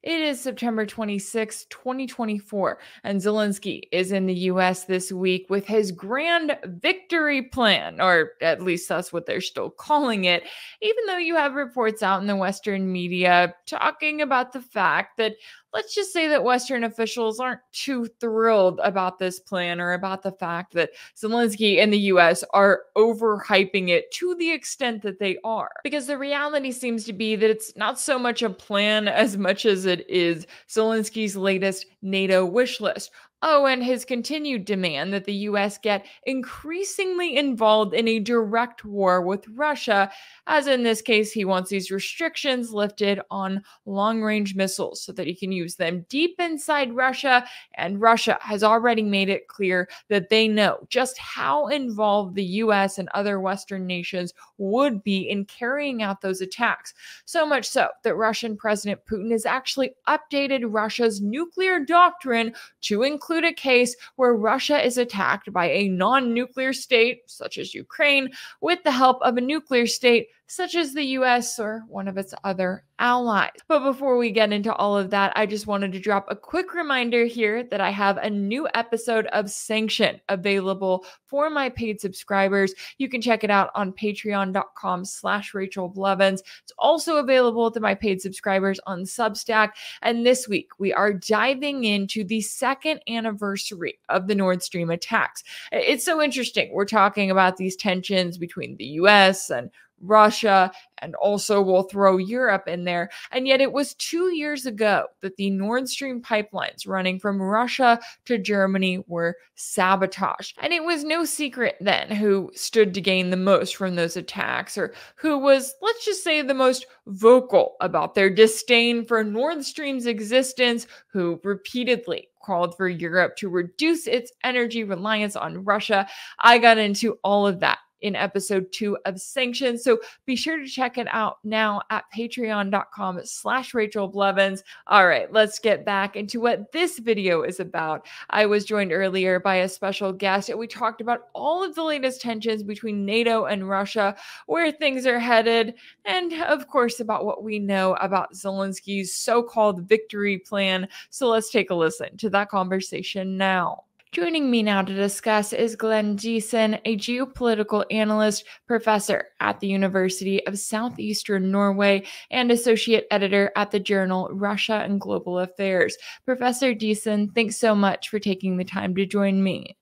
It is September 26, 2024, and Zelensky is in the US this week with his grand victory plan, or at least that's what they're still calling it, even though you have reports out in the Western media talking about the fact that, let's just say that Western officials aren't too thrilled about this plan or about the fact that Zelensky and the US are overhyping it to the extent that they are. Because the reality seems to be that it's not so much a plan as much as it is Zelensky's latest NATO wish list. Oh, and his continued demand that the US get increasingly involved in a direct war with Russia, as in this case, he wants these restrictions lifted on long-range missiles so that he can use them deep inside Russia, and Russia has already made it clear that they know just how involved the US and other Western nations would be in carrying out those attacks. So much so that Russian President Putin has actually updated Russia's nuclear doctrine to include a case where Russia is attacked by a non-nuclear state, such as Ukraine, with the help of a nuclear state, such as the US or one of its other allies. But before we get into all of that, I just wanted to drop a quick reminder here that I have a new episode of Sanction available for my paid subscribers. You can check it out on patreon.com/Rachel Blevins. It's also available to my paid subscribers on Substack. And this week, we are diving into the second anniversary of the Nord Stream attacks. It's so interesting. We're talking about these tensions between the US and Russia, and also we'll throw Europe in there. And yet it was 2 years ago that the Nord Stream pipelines running from Russia to Germany were sabotaged. And it was no secret then who stood to gain the most from those attacks, or who was, let's just say, the most vocal about their disdain for Nord Stream's existence, who repeatedly called for Europe to reduce its energy reliance on Russia. I got into all of that in episode 2 of Sanctions. So be sure to check it out now at patreon.com/Rachel Blevins. All right, let's get back into what this video is about. I was joined earlier by a special guest, and we talked about all of the latest tensions between NATO and Russia, where things are headed, and of course about what we know about Zelensky's so-called victory plan. So let's take a listen to that conversation now. Joining me now to discuss is Glenn Diesen, a geopolitical analyst, professor at the University of South-Eastern Norway, and associate editor at the journal Russia and Global Affairs. Professor Diesen, thanks so much for taking the time to join me.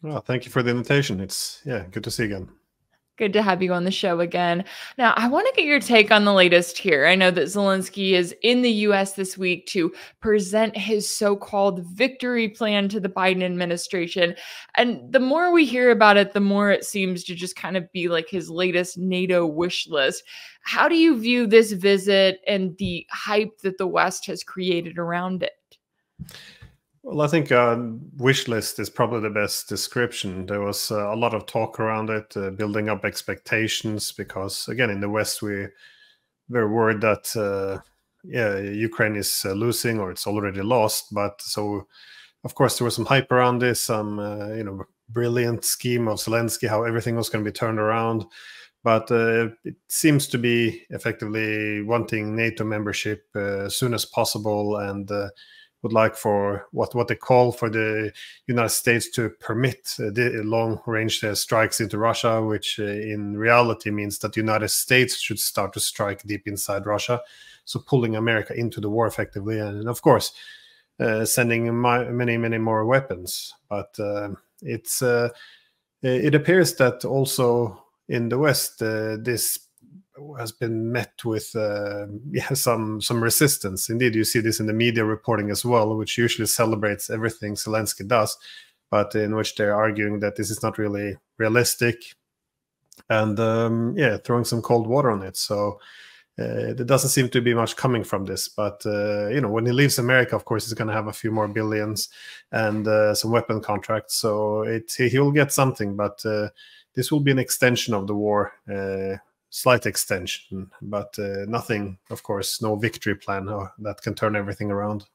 Well, thank you for the invitation. It's good to see you again. Good to have you on the show again. Now, I want to get your take on the latest here. I know that Zelensky is in the US this week to present his so-called victory plan to the Biden administration. And the more we hear about it, the more it seems to just kind of be like his latest NATO wish list. How do you view this visit and the hype that the West has created around it? Well, I think wish list is probably the best description. There was a lot of talk around it, building up expectations, because again, in the West, we're worried that Ukraine is losing, or it's already lost. But so, of course, there was some hype around this, some brilliant scheme of Zelensky, how everything was going to be turned around. But it seems to be effectively wanting NATO membership as soon as possible, and would like for what they call for the United States to permit the long-range strikes into Russia, which in reality means that the United States should start to strike deep inside Russia, so pulling America into the war effectively, and of course sending many more weapons. But it appears that also in the West this has been met with some resistance. Indeed, you see this in the media reporting as well, which usually celebrates everything Zelensky does, but in which they're arguing that this is not really realistic, and throwing some cold water on it. So there doesn't seem to be much coming from this. But when he leaves America, of course, he's going to have a few more billions and some weapon contracts. So he will get something, but this will be an extension of the war. Slight extension, but nothing, of course, no victory plan that can turn everything around.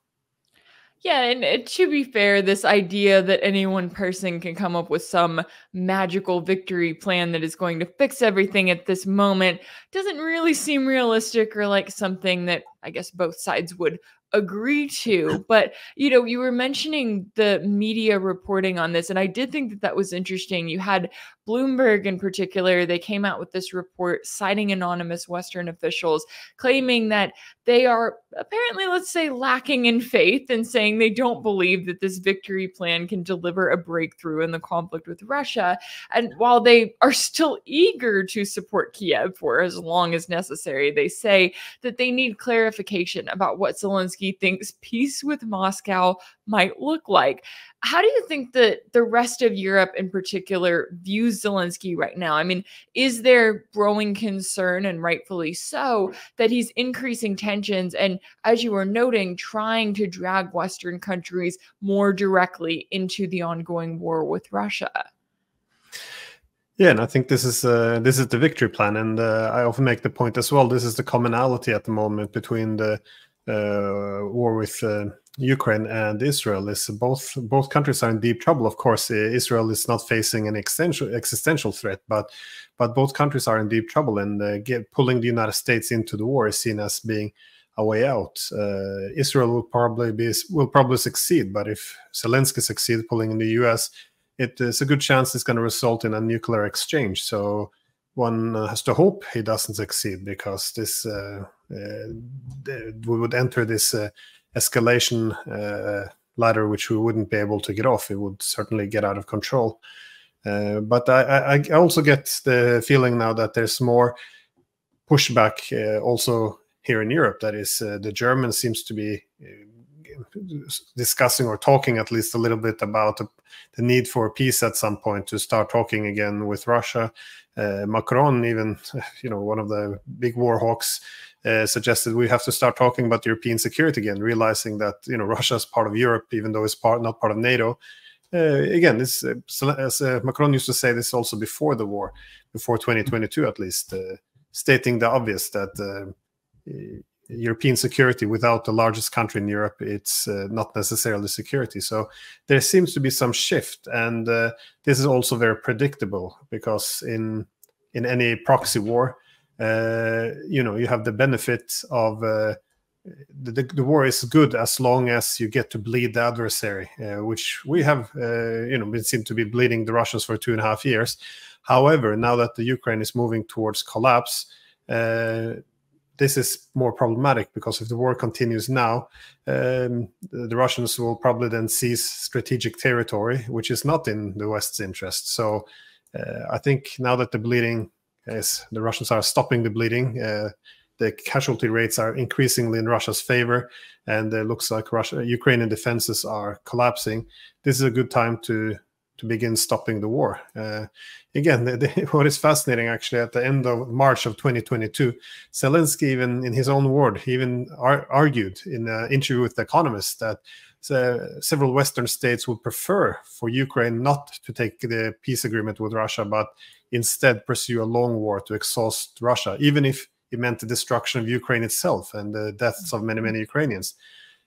Yeah, and to be fair, this idea that any one person can come up with some magical victory plan that is going to fix everything at this moment doesn't really seem realistic, or like something that I guess both sides would agree to. But, you were mentioning the media reporting on this, and I did think that that was interesting. You had Bloomberg in particular, they came out with this report citing anonymous Western officials, claiming that they are apparently, let's say, lacking in faith and saying they don't believe that this victory plan can deliver a breakthrough in the conflict with Russia. And while they are still eager to support Kiev for as long as necessary, they say that they need clarification about what Zelensky thinks peace with Moscow might look like. How do you think that the rest of Europe in particular views Zelensky right now? I mean, is there growing concern, and rightfully so, that he's increasing tensions and, as you were noting, trying to drag Western countries more directly into the ongoing war with Russia? Yeah, and I think this is the victory plan, and I often make the point as well. This is the commonality at the moment between the war with Ukraine and Israel. Is both countries are in deep trouble. Of course, Israel is not facing an existential threat, but both countries are in deep trouble, and pulling the United States into the war is seen as being a way out. Israel will probably succeed, but if Zelensky succeeds pulling in the US, it is a good chance it's going to result in a nuclear exchange. So one has to hope he doesn't succeed, because this we would enter this escalation ladder, which we wouldn't be able to get off. It would certainly get out of control. But I also get the feeling now that there's more pushback also here in Europe. That is, the Germans seems to be discussing, or talking at least a little bit, about the need for peace at some point, to start talking again with Russia. Macron, even, one of the big war hawks, suggested we have to start talking about European security again, realizing that Russia is part of Europe, even though it's not part of NATO. Again, this, as Macron used to say this also before the war, before 2022 at least, stating the obvious, that European security without the largest country in Europe, it's not necessarily security. So there seems to be some shift, and this is also very predictable, because in any proxy war, you have the benefit of the war is good as long as you get to bleed the adversary, which we have been seen to be bleeding the Russians for 2.5 years. However, now that the Ukraine is moving towards collapse, this is more problematic, because if the war continues now, the Russians will probably then seize strategic territory, which is not in the West's interest. So I think now that the bleeding is, the Russians are stopping the bleeding, the casualty rates are increasingly in Russia's favor, and it looks like Ukrainian defenses are collapsing. This is a good time to begin stopping the war. Again, what is fascinating, actually, at the end of March of 2022, Zelensky, even in his own word, he even argued in an interview with The Economist that several Western states would prefer for Ukraine not to take the peace agreement with Russia, but instead pursue a long war to exhaust Russia, even if it meant the destruction of Ukraine itself and the deaths of many, many Ukrainians.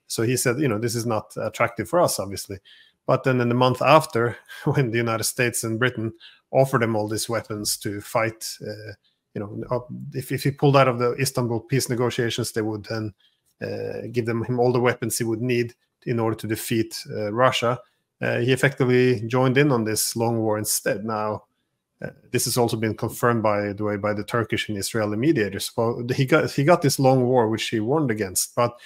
So he said, this is not attractive for us, obviously. But then in the month after, when the United States and Britain offered him all these weapons to fight, if he pulled out of the Istanbul peace negotiations, they would then give him all the weapons he would need in order to defeat Russia. He effectively joined in on this long war instead. Now, this has also been confirmed, by the way, by the Turkish and Israeli mediators. Well, he got this long war, which he warned against, but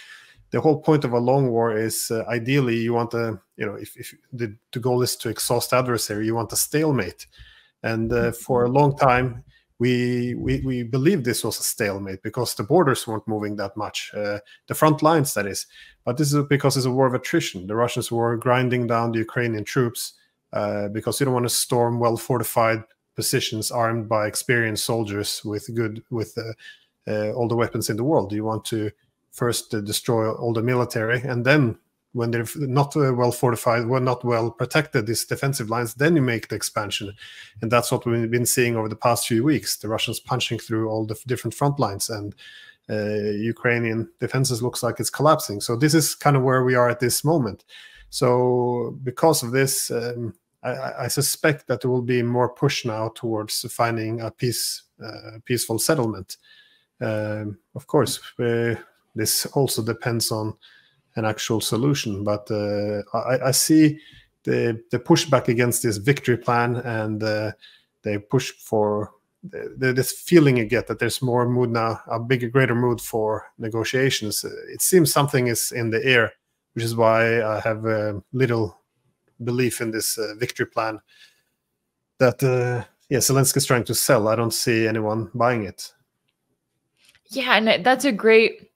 the whole point of a long war is ideally you want if the goal is to exhaust adversary, you want a stalemate. And for a long time, we believed this was a stalemate, because the borders weren't moving that much, the front lines, that is. But this is because it's a war of attrition. The Russians were grinding down the Ukrainian troops because you don't want to storm well-fortified positions armed by experienced soldiers with all the weapons in the world. You want to first destroy all the military, and then when they're not well fortified, not well protected, these defensive lines, then you make the expansion. And that's what we've been seeing over the past few weeks, the Russians punching through all the different front lines, and Ukrainian defenses looks like it's collapsing. So this is kind of where we are at this moment. So because of this, I suspect that there will be more push now towards finding a peaceful settlement. Of course, this also depends on an actual solution. But I see the pushback against this victory plan, and they push for this feeling you get that there's more mood now, a bigger, greater mood for negotiations. It seems something is in the air, which is why I have little belief in this victory plan that Zelensky is trying to sell. I don't see anyone buying it. Yeah, and that's a great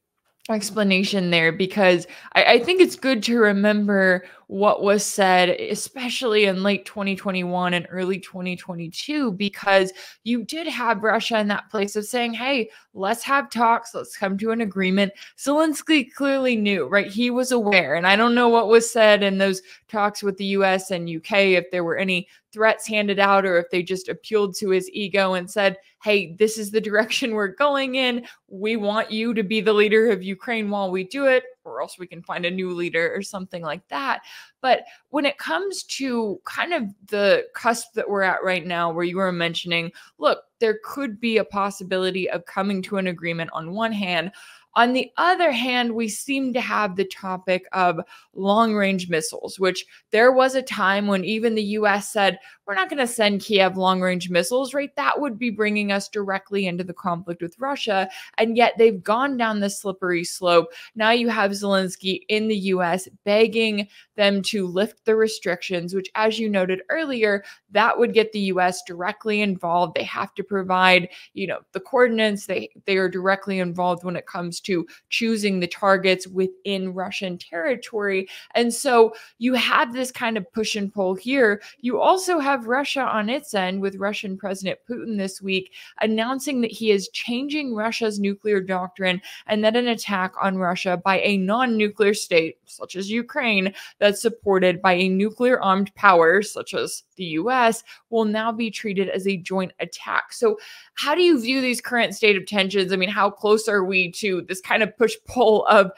explanation there, because I think it's good to remember what was said, especially in late 2021 and early 2022, because you did have Russia in that place of saying, hey, let's have talks, let's come to an agreement. Zelensky clearly knew, right? He was aware. And I don't know what was said in those talks with the US and UK, if there were any threats handed out, or if they just appealed to his ego and said, hey, this is the direction we're going in. We want you to be the leader of Ukraine while we do it, or else we can find a new leader or something like that. But when it comes to kind of the cusp that we're at right now, where you were mentioning, look, there could be a possibility of coming to an agreement on one hand. On the other hand, we seem to have the topic of long-range missiles, which there was a time when even the US said, we're not going to send Kiev long-range missiles, right? That would be bringing us directly into the conflict with Russia. And yet they've gone down the slippery slope. Now you have Zelensky in the US begging them to lift the restrictions, which, as you noted earlier, that would get the US directly involved. They have to provide, the coordinates. They are directly involved when it comes to choosing the targets within Russian territory. And so you have this kind of push and pull here. You also have Russia on its end, with Russian President Putin this week announcing that he is changing Russia's nuclear doctrine, and that an attack on Russia by a non-nuclear state, such as Ukraine, that's supported by a nuclear-armed power, such as the US, will now be treated as a joint attack. So how do you view these current state of tensions? I mean, how close are we to this kind of push-pull of,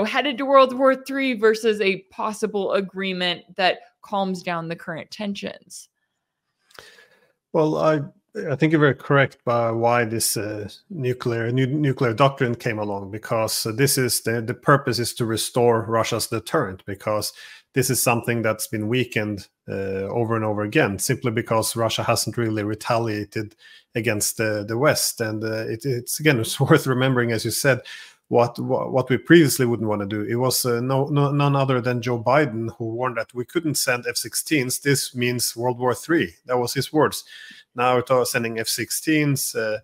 headed to World War III versus a possible agreement that calms down the current tensions? Well, I think you're very correct by why this nuclear doctrine came along, because this is the purpose is to restore Russia's deterrent, because this is something that's been weakened over and over again, simply because Russia hasn't really retaliated against the West. And it's worth remembering, as you said, what we previously wouldn't want to do. It was none other than Joe Biden who warned that we couldn't send F-16s. This means World War III. That was his words. Now we're sending F-16s,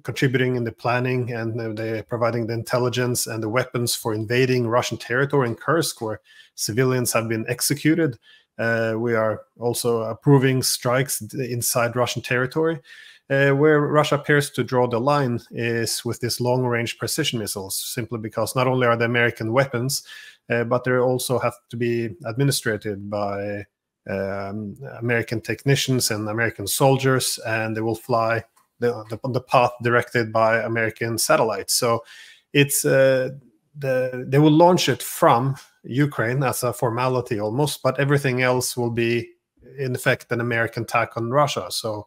contributing in the planning, and they're providing the intelligence and the weapons for invading Russian territory in Kursk, where civilians have been executed. We are also approving strikes inside Russian territory. Where Russia appears to draw the line is with these long-range precision missiles, simply because not only are they American weapons, but they also have to be administered by American technicians and American soldiers, and they will fly on the path directed by American satellites. So it's they will launch it from Ukraine as a formality almost, but everything else will be in effect an American attack on Russia. So.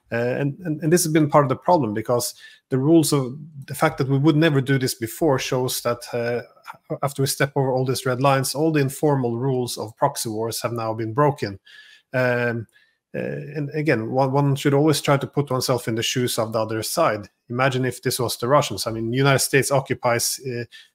And this has been part of the problem, because the fact that we would never do this before shows that after we step over all these red lines, all the informal rules of proxy wars have now been broken. And again, one should always try to put oneself in the shoes of the other side. Imagine if this was the Russians. I mean, the United States occupies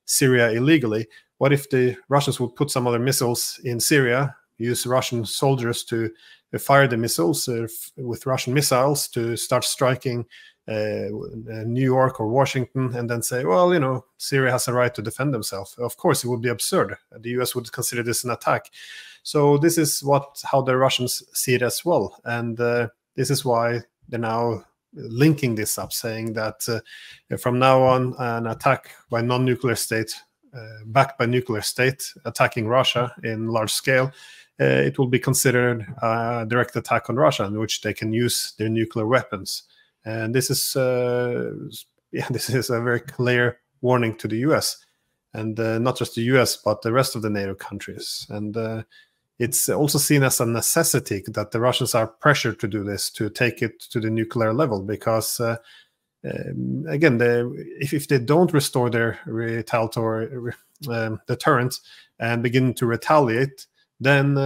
Syria illegally. What if the Russians would put some other missiles in Syria, use Russian soldiers to fire the missiles with Russian missiles to start striking New York or Washington, and then say, well, Syria has a right to defend themselves? Of course, it would be absurd. The US would consider this an attack. So this is how the Russians see it as well. And this is why they're now linking this up, saying that from now on, an attack by non-nuclear state, backed by nuclear state, attacking Russia in large scale, it will be considered a direct attack on Russia, in which they can use their nuclear weapons. And this is a very clear warning to the US, and not just the US, but the rest of the NATO countries. And it's also seen as a necessity that the Russians are pressured to do this, to take it to the nuclear level, because again, if they don't restore their retaliatory deterrent and begin to retaliate, then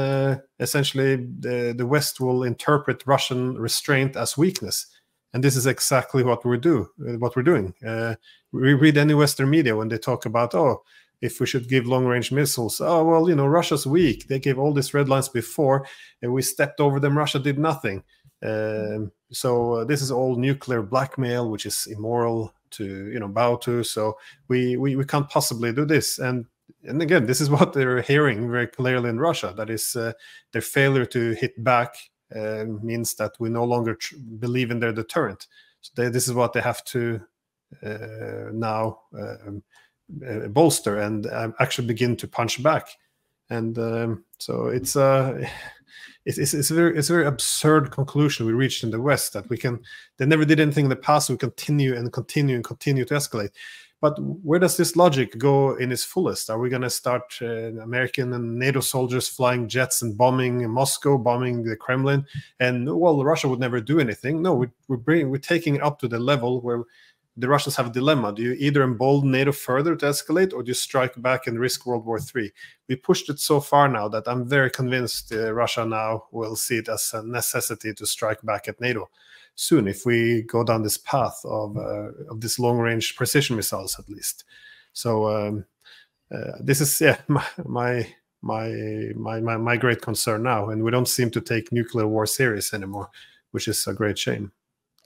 essentially the West will interpret Russian restraint as weakness. And this is exactly what we're doing. We read any Western media when they talk about, oh, if we should give long-range missiles, oh, well, you know, Russia's weak. They gave all these red lines before, and we stepped over them. Russia did nothing. So this is all nuclear blackmail, which is immoral to, you know, bow to. So we can't possibly do this. And again, this is what they're hearing very clearly in Russia. That is, their failure to hit back means that we no longer believe in their deterrent. So this is what they have to now bolster and actually begin to punch back. And so it's a very absurd conclusion we reached in the West, that they never did anything in the past, so we continue to escalate. But where does this logic go in its fullest? Are we going to start American and NATO soldiers flying jets and bombing Moscow, bombing the Kremlin? And, well, Russia would never do anything. No, we're taking it up to the level where the Russians have a dilemma. Do you either embolden NATO further to escalate, or do you strike back and risk World War III? We pushed it so far now that I'm very convinced Russia now will see it as a necessity to strike back at NATO soon, if we go down this path of this long-range precision missiles, at least. So this is my great concern now, and we don't seem to take nuclear war serious anymore, which is a great shame.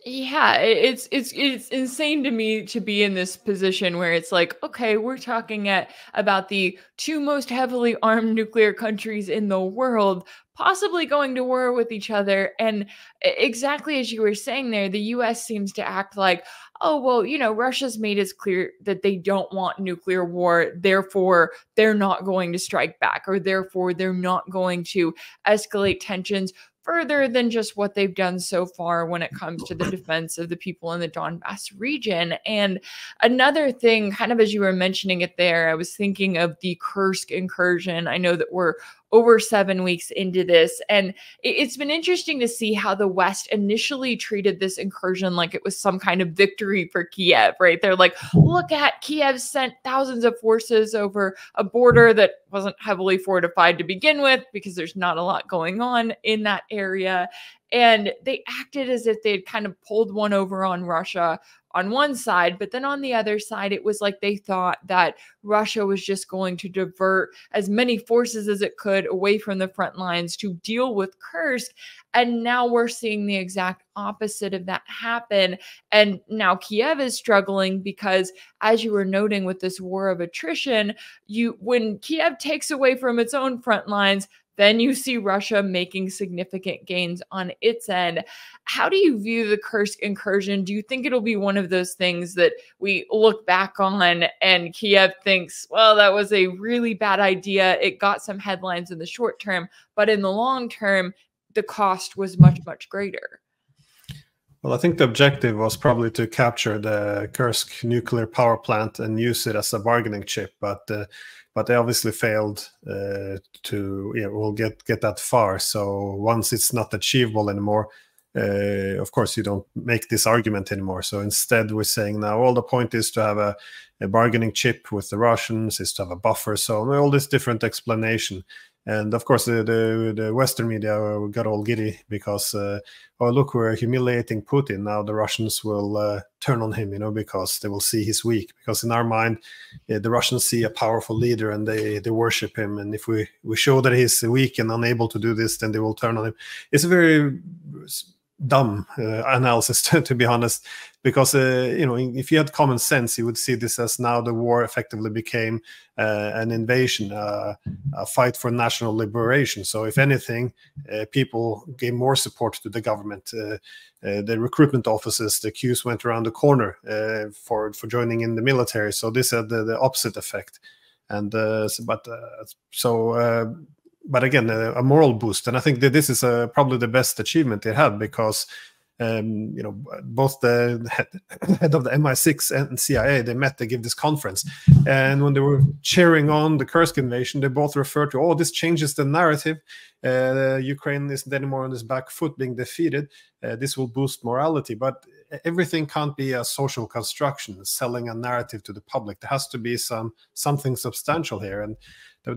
Yeah, it's insane to me to be in this position where it's like, okay, we're talking about the two most heavily armed nuclear countries in the world possibly going to war with each other. And exactly as you were saying there, the US seems to act like, oh, well, you know, Russia's made it clear that they don't want nuclear war, therefore they're not going to strike back, or therefore they're not going to escalate tensions further than just what they've done so far when it comes to the defense of the people in the Donbass region. And another thing, kind of as you were mentioning it there, I was thinking of the Kursk incursion. I know that we're over 7 weeks into this, and it's been interesting to see how the West initially treated this incursion like it was some kind of victory for Kiev, right? They're like, look at Kiev sent thousands of forces over a border that wasn't heavily fortified to begin with, because there's not a lot going on in that area. And they acted as if they had kind of pulled one over on Russia on one side, but then on the other side, it was like they thought that Russia was just going to divert as many forces as it could away from the front lines to deal with Kursk. And now we're seeing the exact opposite of that happen. And now Kiev is struggling because, as you were noting with this war of attrition, when Kiev takes away from its own front lines, then you see Russia making significant gains on its end. How do you view the Kursk incursion? Do you think it'll be one of those things that we look back on and Kiev thinks, well, that was a really bad idea. It got some headlines in the short term, but in the long term, the cost was much, much greater? Well, I think the objective was probably to capture the Kursk nuclear power plant and use it as a bargaining chip, but they obviously failed to get that far. So once it's not achievable anymore, of course you don't make this argument anymore. So instead we're saying now, well, the point is to have a bargaining chip with the Russians, is to have a buffer. So all this different explanation. And of course, the Western media got all giddy because, oh, look, we're humiliating Putin. Now the Russians will turn on him, because they will see he's weak. Because in our mind, the Russians see a powerful leader and they worship him. And if we show that he's weak and unable to do this, then they will turn on him. It's a very dumb analysis, to be honest, because if you had common sense, you would see this as now the war effectively became an invasion, a fight for national liberation. So if anything, people gave more support to the government. The recruitment offices, the queues went around the corner for joining in the military. So this had the opposite effect. And but again, a moral boost. And I think that this is probably the best achievement they had, because Both the head of the MI6 and CIA, they met, they gave this conference. And when they were cheering on the Kursk invasion, they both referred to, oh, this changes the narrative. Ukraine isn't anymore on its back foot being defeated. This will boost morality. But everything can't be a social construction, selling a narrative to the public. There has to be something substantial here. And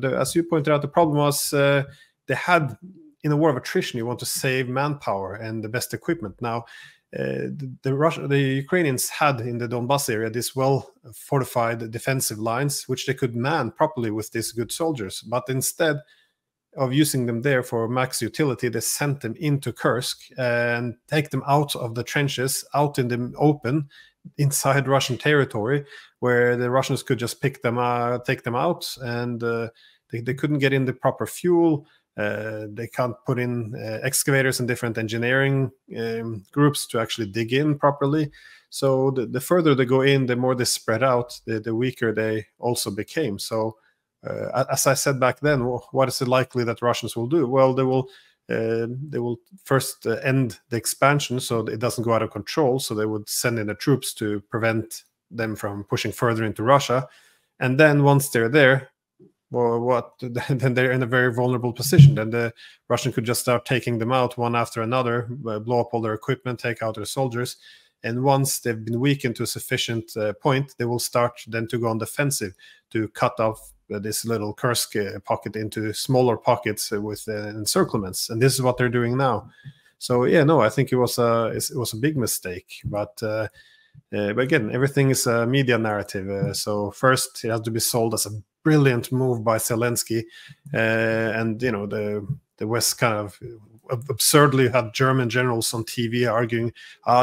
as you pointed out, the problem was they had, in a war of attrition, you want to save manpower and the best equipment. Now, the Ukrainians had in the Donbass area these well-fortified defensive lines, which they could man properly with these good soldiers. But instead of using them there for max utility, they sent them into Kursk and take them out of the trenches, out in the open, inside Russian territory, where the Russians could just take them out, and they couldn't get in the proper fuel. They can't put in excavators and different engineering groups to actually dig in properly. So the further they go in, the more they spread out, the weaker they also became. So as I said back then, what is it likely that Russians will do? Well, they will first end the expansion so it doesn't go out of control. So they would send in the troops to prevent them from pushing further into Russia. And then once they're there, well, then they're in a very vulnerable position. Then the Russian could just start taking them out one after another, blow up all their equipment, take out their soldiers. And once they've been weakened to a sufficient point, they will start then to go on defensive to cut off this little Kursk pocket into smaller pockets with encirclements. And this is what they're doing now. So yeah, no, I think it was a big mistake. But again, everything is a media narrative. So first, it has to be sold as a brilliant move by Zelensky, and the West kind of absurdly had German generals on TV arguing,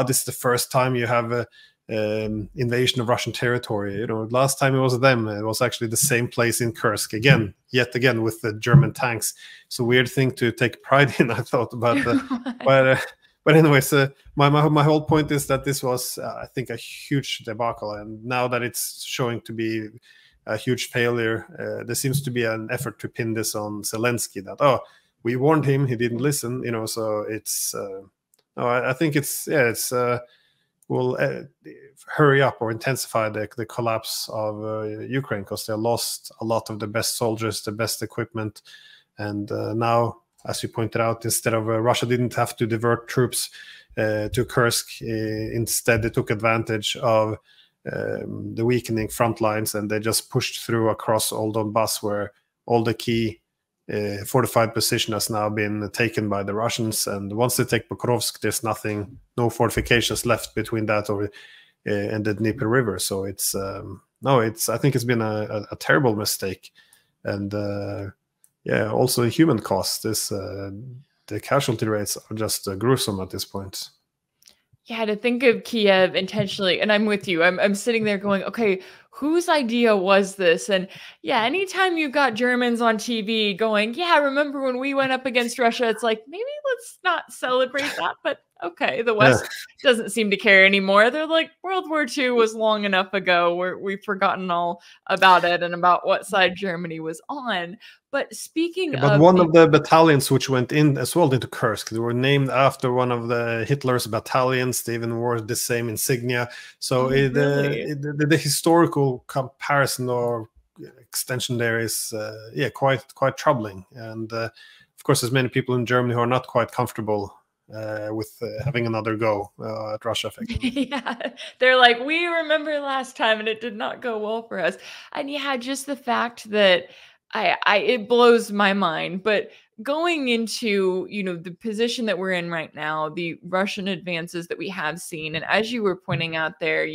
this is the first time you have a invasion of Russian territory. Last time it was them, it was actually the same place in Kursk yet again with the German tanks. It's a weird thing to take pride in, I thought, but anyways, my whole point is that this was, I think, a huge debacle, and now that it's showing to be a huge failure, there seems to be an effort to pin this on Zelensky, that we warned him, he didn't listen. So it's I think it's will hurry up or intensify the collapse of Ukraine, because they lost a lot of the best soldiers, the best equipment, and now, as you pointed out, instead of Russia didn't have to divert troops to Kursk, instead they took advantage of the weakening front lines, and they just pushed through across all Donbass, where all the key fortified position has now been taken by the Russians. And once they take Pokrovsk, there's no fortifications left between that and the Dnieper River. So I think it's been a terrible mistake, and also a human cost. The casualty rates are just gruesome at this point. Yeah, to think of Kiev intentionally, and I'm with you. I'm sitting there going, okay, whose idea was this? And yeah, anytime you've got Germans on TV going, yeah, remember when we went up against Russia? It's like, maybe let's not celebrate that, but okay, the West doesn't seem to care anymore. They're like, World War II was long enough ago. We've forgotten all about it and about what side Germany was on. But speaking of one of the battalions which went in as well into Kursk, they were named after one of the Hitler's battalions. They even wore the same insignia. So the historical comparison or extension there is quite troubling. And of course, there's many people in Germany who are not quite comfortable with having another go at Russia. Yeah, they're like, we remember last time and it did not go well for us. And yeah, just the fact that it blows my mind. But going into, the position that we're in right now, the Russian advances that we have seen, and as you were pointing out there,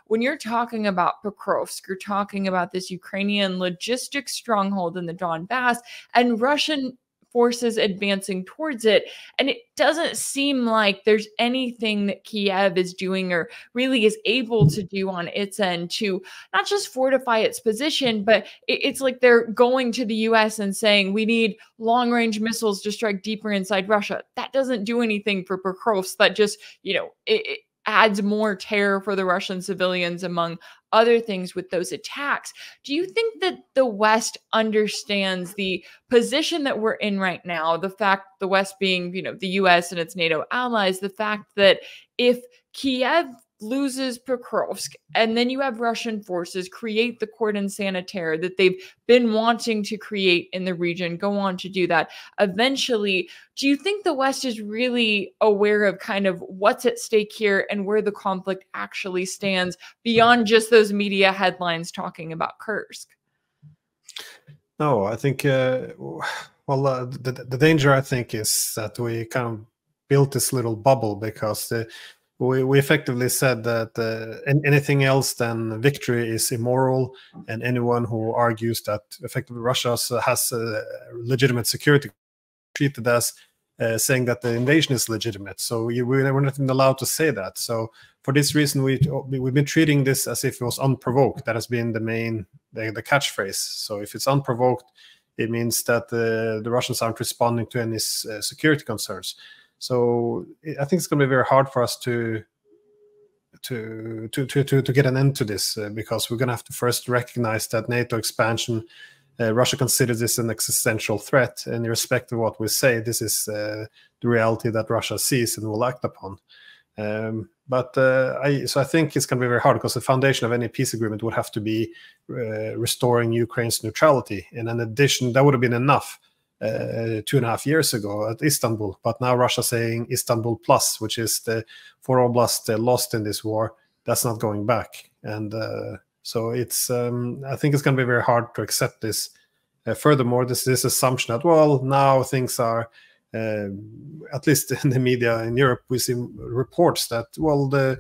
when you're talking about Pokrovsk, you're talking about this Ukrainian logistics stronghold in the Donbass and Russian forces advancing towards it. And it doesn't seem like there's anything that Kiev is doing or really is able to do on its end to not just fortify its position, but it's like they're going to the US and saying, we need long-range missiles to strike deeper inside Russia. That doesn't do anything for Pokrovsk. That just, it adds more terror for the Russian civilians, among other things with those attacks. Do you think that the West understands the position that we're in right now, the fact the West being, the US and its NATO allies, the fact that if Kiev loses Kursk, and then you have Russian forces create the cordon sanitaire that they've been wanting to create in the region, go on to do that eventually. Do you think the West is really aware of kind of what's at stake here and where the conflict actually stands beyond just those media headlines talking about Kursk? No, I think, the danger, I think, is that we kind of built this little bubble because we effectively said that anything else than victory is immoral, and anyone who argues that effectively Russia has legitimate security treated as saying that the invasion is legitimate. So we're not even allowed to say that. So for this reason, we've been treating this as if it was unprovoked. That has been the catchphrase. So if it's unprovoked, it means that the Russians aren't responding to any security concerns. So I think it's going to be very hard for us to get an end to this because we're going to have to first recognize that NATO expansion, Russia considers this an existential threat, and irrespective of what we say, this is the reality that Russia sees and will act upon. So I think it's going to be very hard because the foundation of any peace agreement would have to be restoring Ukraine's neutrality, and in addition, that would have been enough 2.5 years ago at Istanbul, but now Russia saying Istanbul plus, which is the 4 oblast lost in this war, that's not going back. And so it's I think it's going to be very hard to accept this. Furthermore, this assumption that, well, now things are at least in the media in Europe, we see reports that, well, the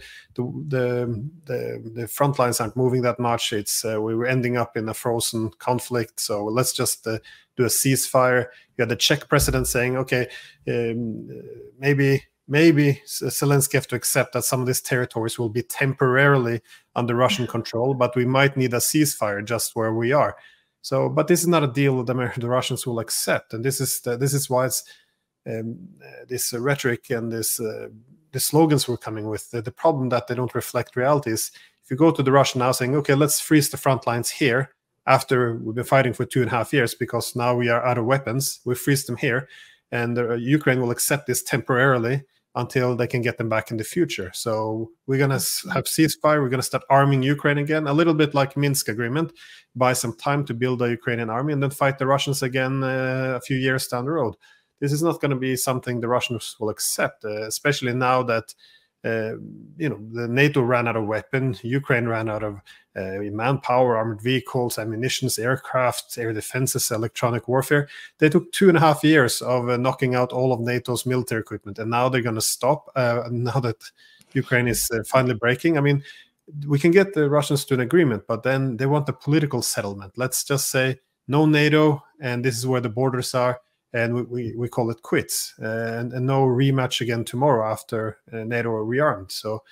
front lines aren't moving that much. It's we were ending up in a frozen conflict, so let's just do a ceasefire. You had the Czech president saying, okay, maybe Zelensky have to accept that some of these territories will be temporarily under Russian control, but we might need a ceasefire just where we are. So, but this is not a deal that the Russians will accept, and this is why it's this rhetoric and the slogans we're coming with. The problem that they don't reflect reality is if you go to the Russian now saying, okay, let's freeze the front lines here after we've been fighting for 2.5 years because now we are out of weapons, we freeze them here, and Ukraine will accept this temporarily until they can get them back in the future. So we're going to have ceasefire, we're going to start arming Ukraine again, a little bit like Minsk agreement, buy some time to build a Ukrainian army and then fight the Russians again a few years down the road. This is not going to be something the Russians will accept, especially now that the NATO ran out of weapon, Ukraine ran out of manpower, armored vehicles, ammunitions, aircraft, air defenses, electronic warfare. They took 2.5 years of knocking out all of NATO's military equipment, and now they're going to stop. Now that Ukraine is finally breaking, I mean, we can get the Russians to an agreement, but then they want a political settlement. Let's just say no NATO, and this is where the borders are. And we call it quits, and no rematch again tomorrow after NATO are rearmed. So,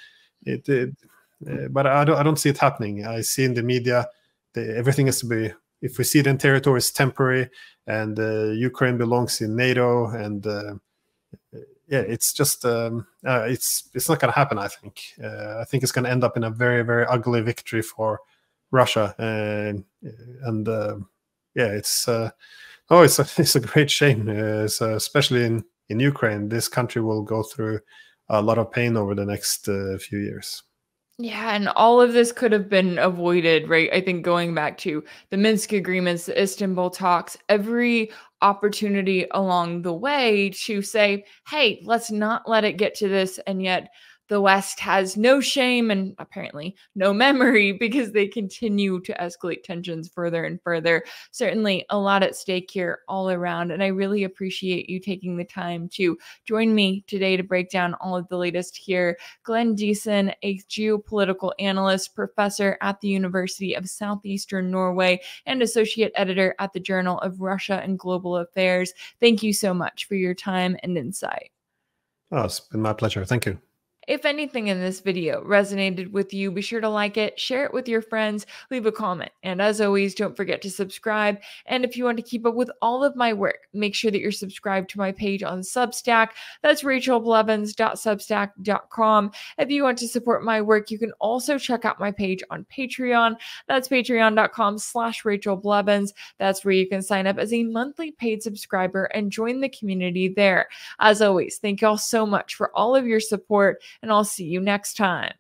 but I don't see it happening. I see in the media everything has to be. If we see it in territory, it's temporary, and Ukraine belongs in NATO, and it's just it's not going to happen. I think it's going to end up in a very, very ugly victory for Russia, it's. Oh, it's a great shame, especially in Ukraine. This country will go through a lot of pain over the next few years. Yeah, and all of this could have been avoided, right? I think going back to the Minsk agreements, the Istanbul talks, every opportunity along the way to say, hey, let's not let it get to this. And yet the West has no shame and apparently no memory because they continue to escalate tensions further and further. Certainly a lot at stake here all around. And I really appreciate you taking the time to join me today to break down all of the latest here. Glenn Diesen, a geopolitical analyst, professor at the University of South-Eastern Norway, and associate editor at the Journal of Russia and Global Affairs. Thank you so much for your time and insight. Oh, it's been my pleasure. Thank you. If anything in this video resonated with you, be sure to like it, share it with your friends, leave a comment. And as always, don't forget to subscribe. And if you want to keep up with all of my work, make sure that you're subscribed to my page on Substack. That's rachelblevins.substack.com. If you want to support my work, you can also check out my page on Patreon. That's patreon.com/rachelblevins. That's where you can sign up as a monthly paid subscriber and join the community there. As always, thank you all so much for all of your support, and I'll see you next time.